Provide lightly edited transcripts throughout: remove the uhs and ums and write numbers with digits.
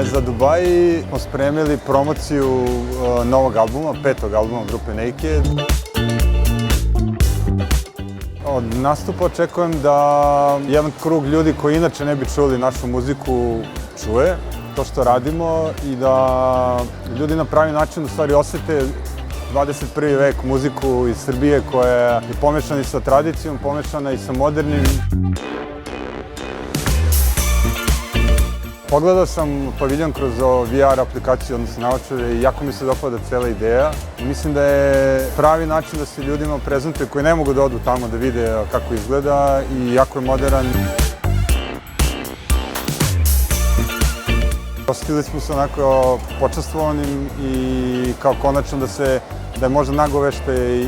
Za Dubai smo spremili promociju novog albuma, 5. albuma grupe Naked. Od nastupa očekujem da jedan krug ljudi koji inače ne bi čuli našu muziku čuje to što radimo i da ljudi na pravi način u stvari osete 21. vek muziku iz Srbije koja je pomešana i sa tradicijom, pomešana i sa modernim. Pogledao sam paviljon kroz VR aplikaciju, odnosno naočare, i jako mi se dopada cela ideja. Mislim da je pravi način da se ljudima prezentuje koji ne mogu da odu tamo da vide kako izgleda i jako je modern. Osjetili smo se onako počastvovanim i kao konačno da je možda nagoveštaj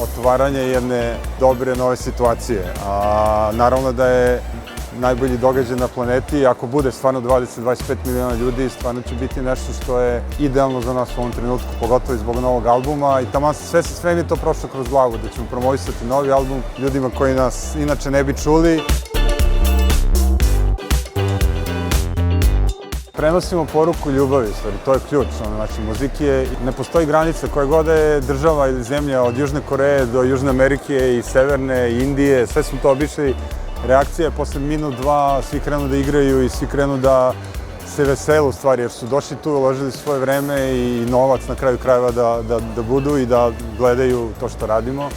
otvaranje jedne dobre nove situacije. A naravno da je najbolji događaj na planeti. Ako bude stvarno 20-25 miliona ljudi, stvarno će biti nešto što je idealno za nas u ovom trenutku, pogotovo i zbog novog albuma. I tamo sve mi je to prošlo kroz glavu, da ćemo promovisati novi album ljudima koji nas inače ne bi čuli. Prenosimo poruku ljubavi, to je ključ naše muzike. Ne postoji granica koja god je država ili zemlja, od Južne Koreje do Južne Amerike i Severne i Indije, sve smo to obišli. Reakcija je posle minut, dva, svi krenu da igraju i svi krenu da se vesele u stvari, jer su došli tu, uložili svoje vreme i novac na kraju krajeva da budu i da gledaju to što radimo.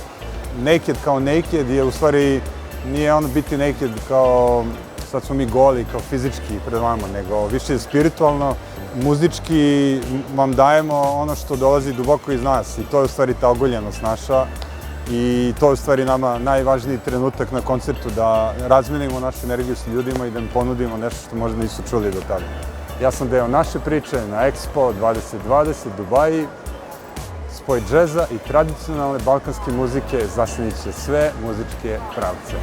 Naked kao Naked je u stvari, nije ono biti naked kao sad smo mi goli, kao fizički pred vama, nego više spiritualno, muzički vam dajemo ono što dolazi duboko iz nas i to je u stvari ta ogoljenost naša. I to je u stvari nama najvažniji trenutak na koncertu, da razmenimo našu energiju s ljudima i da im ponudimo nešto što možda nisu čuli do tada. Ja sam deo naše priče na Expo 2020 Dubaji. Spoj džeza i tradicionalne balkanske muzike zasenit će sve muzičke pravce.